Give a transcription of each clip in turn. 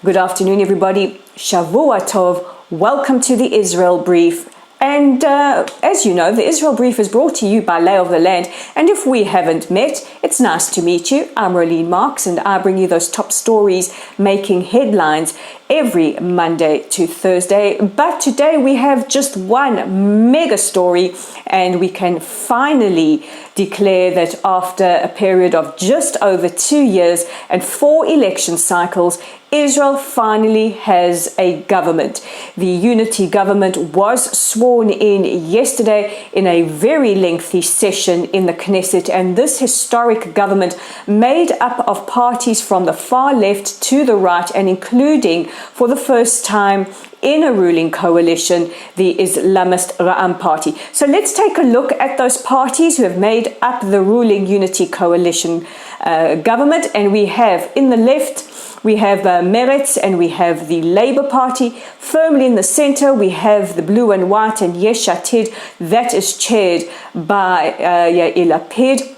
Good afternoon, everybody. Shavua Tov. Welcome to the Israel Brief. And as you know, the Israel Brief is brought to you by Lay of the Land. And if we haven't met, it's nice to meet you. I'm Rolene Marks, and I bring you those top stories making headlines every Monday to Thursday. But today we have just one mega story, and we can finally declare that after a period of just over 2 years and 4 election cycles, Israel finally has a government. The unity government was sworn in yesterday in a very lengthy session in the Knesset, and this historic government made up of parties from the far left to the right, and including for the first time in a ruling coalition, the Islamist Ra'am party. So let's take a look at those parties who have made up the ruling unity coalition government. And we have in the left, we have Meretz, and we have the Labour Party. Firmly in the center, we have the blue and white and Yesh Atid, that is chaired by Yair Lapid.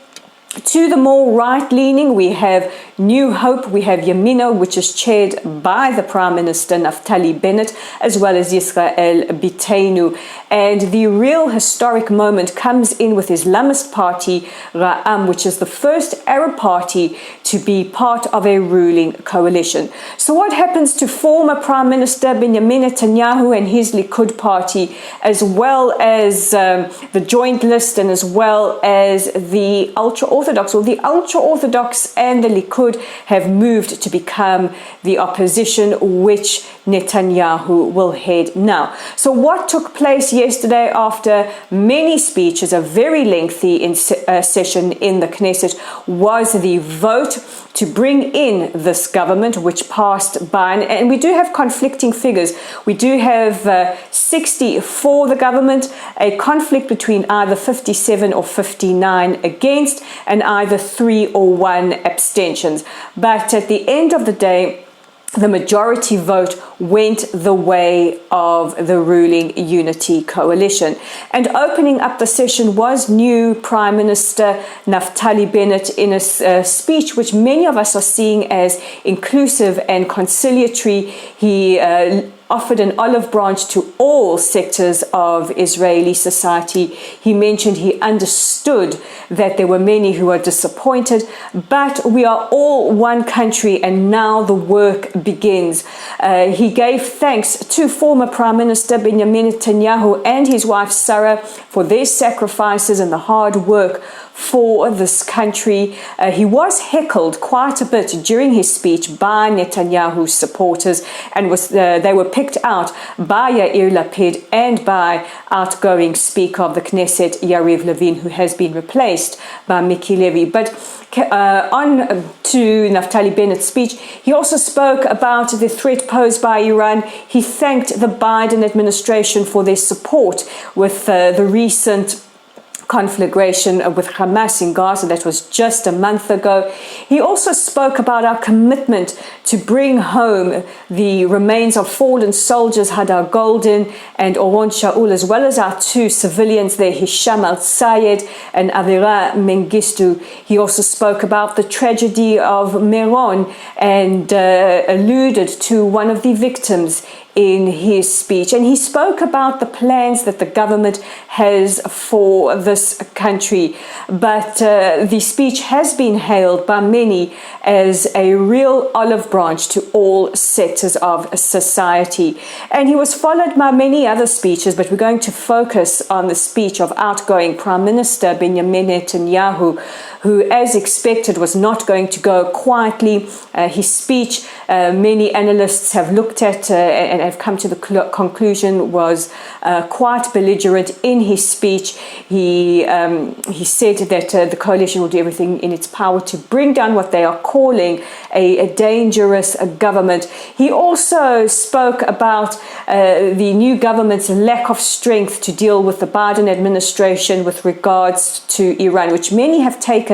To the more right-leaning, we have New Hope, we have Yamina, which is chaired by the Prime Minister Naftali Bennett, as well as Yisrael Biteinu. And the real historic moment comes in with Islamist party Ra'am, which is the first Arab party to be part of a ruling coalition. So what happens to former Prime Minister Benjamin Netanyahu and his Likud party, as well as the Joint List, and as well as the ultra-Orthodox, or the ultra-Orthodox and the Likud have moved to become the opposition, which Netanyahu will head now. So what took place yesterday after many speeches, a very lengthy session in the Knesset, was the vote to bring in this government, which passed by, and we do have conflicting figures. We do have 60 for the government, a conflict between either 57 or 59 against, and either 3 or 1 abstentions. But at the end of the day, the majority vote went the way of the ruling unity coalition. And opening up the session was new Prime Minister Naftali Bennett in a speech which many of us are seeing as inclusive and conciliatory. He offered an olive branch to all sectors of Israeli society. He mentioned he understood that there were many who are disappointed, but we are all one country, and now the work begins. He gave thanks to former Prime Minister Benjamin Netanyahu and his wife Sarah for their sacrifices and the hard work for this country. He was heckled quite a bit during his speech by Netanyahu's supporters, and they were picked out by Yair Lapid and by outgoing Speaker of the Knesset, Yariv Levin, who has been replaced by Miki Levy. But on to Naftali Bennett's speech, he also spoke about the threat posed by Iran. He thanked the Biden administration for their support with the recent conflagration with Hamas in Gaza. That was just a month ago. He also spoke about our commitment to bring home the remains of fallen soldiers Hadar Golden and Oron Shaul, as well as our 2 civilians there, Hisham Al-Sayed and Avira Mengistu. He also spoke about the tragedy of Meron and alluded to one of the victims in his speech. And he spoke about the plans that the government has for this country. But the speech has been hailed by many as a real olive branch to all sectors of society. And he was followed by many other speeches, but we're going to focus on the speech of outgoing Prime Minister Benjamin Netanyahu, who, as expected, was not going to go quietly. His speech, many analysts have looked at and have come to the conclusion, was quite belligerent in his speech. He said that the coalition will do everything in its power to bring down what they are calling a dangerous government. He also spoke about the new government's lack of strength to deal with the Biden administration with regards to Iran, which many have taken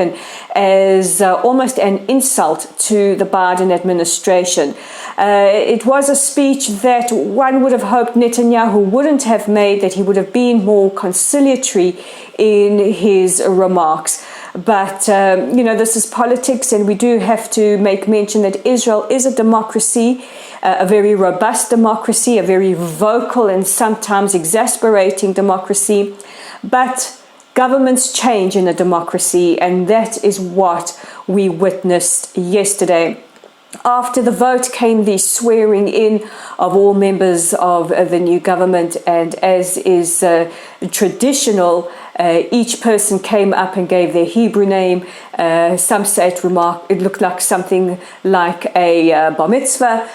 as almost an insult to the Biden administration. It was a speech that one would have hoped Netanyahu wouldn't have made, that he would have been more conciliatory in his remarks. But, this is politics, and we do have to make mention that Israel is a democracy, a very robust democracy, a very vocal and sometimes exasperating democracy. But governments change in a democracy, and that is what we witnessed yesterday. After the vote came the swearing in of all members of the new government, and as is traditional, each person came up and gave their Hebrew name. Some say it looked like something like a bar mitzvah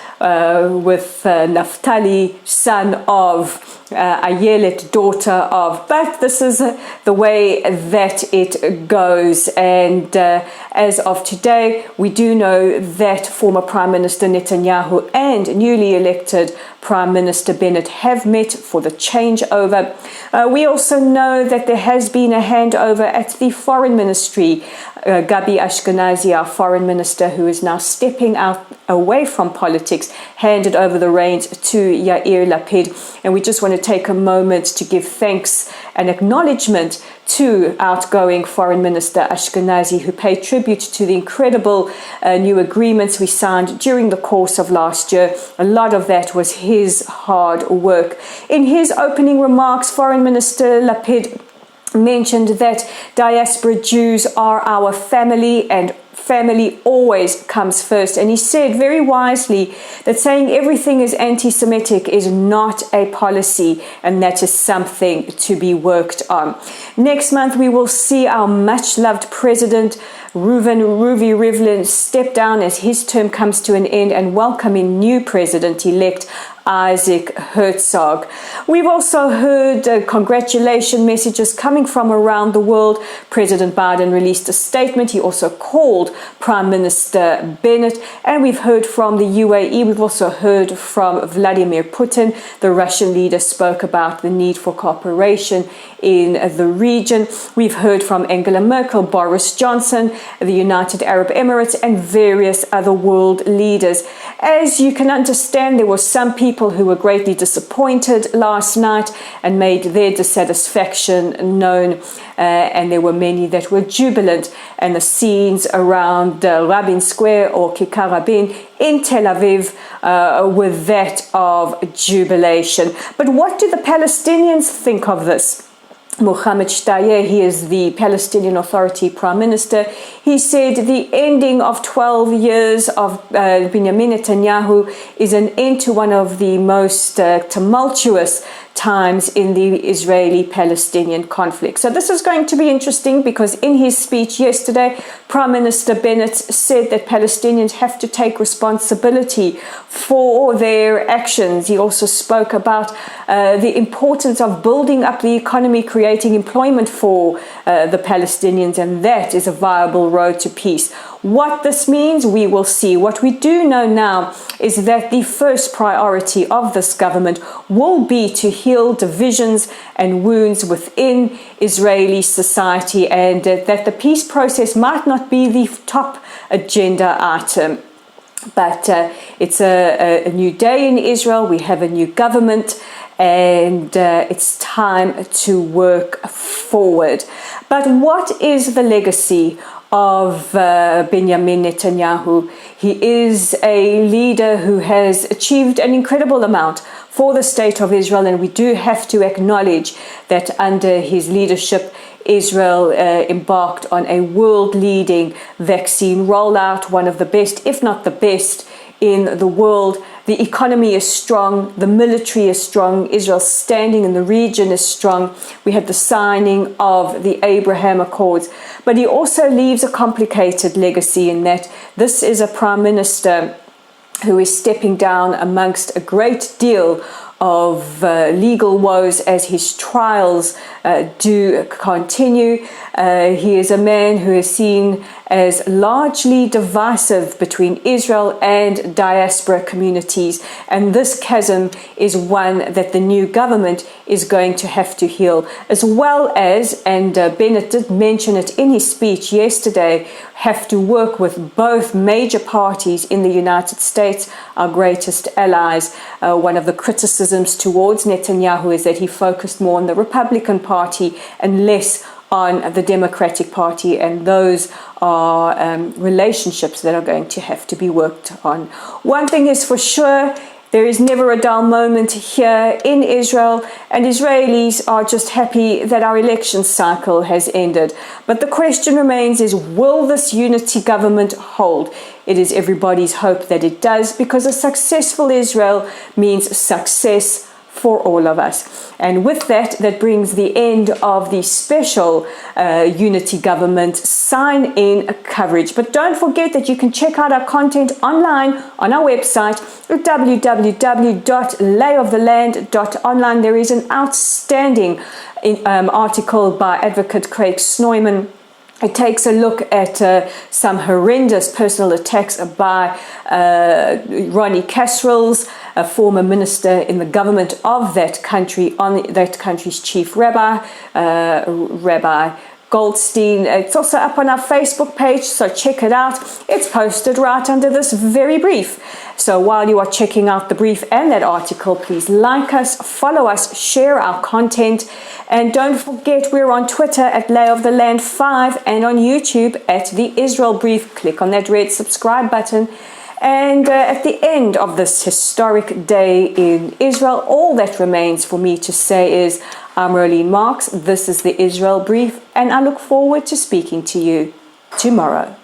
with Naphtali, son of Ayelet, daughter of. But this is the way that it goes. And as of today, we do know that former Prime Minister Netanyahu and newly elected Prime Minister Bennett have met for the changeover. We also know that there has been a handover at the Foreign Ministry. Gabi Ashkenazi, our Foreign Minister, who is now stepping out away from politics, handed over the reins to Yair Lapid. And we just want to take a moment to give thanks and acknowledgement to outgoing Foreign Minister Ashkenazi, who paid tribute to the incredible new agreements we signed during the course of last year. A lot of that was his hard work. In his opening remarks, Foreign Minister Lapid mentioned that diaspora Jews are our family, and family always comes first. And he said very wisely that saying everything is anti-Semitic is not a policy, and that is something to be worked on. Next month, we will see our much-loved president, Ruvi Rivlin, step down as his term comes to an end and welcome in new president-elect Isaac Herzog. We've also heard congratulation messages coming from around the world. President Biden released a statement. He also called Prime Minister Bennett. And we've heard from the UAE. We've also heard from Vladimir Putin. The Russian leader spoke about the need for cooperation in the region. We've heard from Angela Merkel, Boris Johnson, the United Arab Emirates, and various other world leaders. As you can understand, there were some people who were greatly disappointed last night and made their dissatisfaction known, and there were many that were jubilant. And the scenes around Rabin Square, or Kikar Rabin in Tel Aviv, were that of jubilation. But what do the Palestinians think of this? Mohammed Shtayyeh, he is the Palestinian Authority Prime Minister. He said the ending of 12 years of Benjamin Netanyahu is an end to one of the most tumultuous times in the Israeli-Palestinian conflict. So this is going to be interesting, because in his speech yesterday, Prime Minister Bennett said that Palestinians have to take responsibility for their actions. He also spoke about the importance of building up the economy, creating employment for the Palestinians, and that is a viable road to peace. What this means, we will see. What we do know now is that the first priority of this government will be to heal divisions and wounds within Israeli society, and that the peace process might not be the top agenda item. But it's a new day in Israel. We have a new government, and it's time to work forward. But what is the legacy of Benjamin Netanyahu? He is a leader who has achieved an incredible amount for the state of Israel, and we do have to acknowledge that under his leadership, Israel embarked on a world-leading vaccine rollout, one of the best, if not the best, in the world. The economy is strong, the military is strong, Israel's standing in the region is strong. We had the signing of the Abraham Accords, but he also leaves a complicated legacy in that this is a prime minister who is stepping down amongst a great deal of legal woes as his trials do continue. He is a man who is seen as largely divisive between Israel and diaspora communities, and this chasm is one that the new government is going to have to heal, as well as, and Bennett did mention it in his speech yesterday, have to work with both major parties in the United States, our greatest allies. One of the criticisms towards Netanyahu is that he focused more on the Republican Party and less on the Democratic Party, and those are relationships that are going to have to be worked on. One thing is for sure, there is never a dull moment here in Israel, and Israelis are just happy that our election cycle has ended. But the question remains is, will this unity government hold? It is everybody's hope that it does, because a successful Israel means success for all of us. And with that, that brings the end of the special unity government sign-in coverage. But don't forget that you can check out our content online on our website at www.layoftheland.online. There is an outstanding article by Advocate Craig Snoyman. It takes a look at some horrendous personal attacks by Ronnie Kasrils, a former minister in the government of that country, on that country's chief rabbi, Rabbi Goldstein. It's also up on our Facebook page, so check it out. It's posted right under this very brief. So while you are checking out the brief and that article, please like us, follow us, share our content, and don't forget we're on Twitter at Lay of the Land 5 and on YouTube at The Israel Brief. Click on that red subscribe button. And at the end of this historic day in Israel, all that remains for me to say is, I'm Rolene Marks, this is The Israel Brief, and I look forward to speaking to you tomorrow.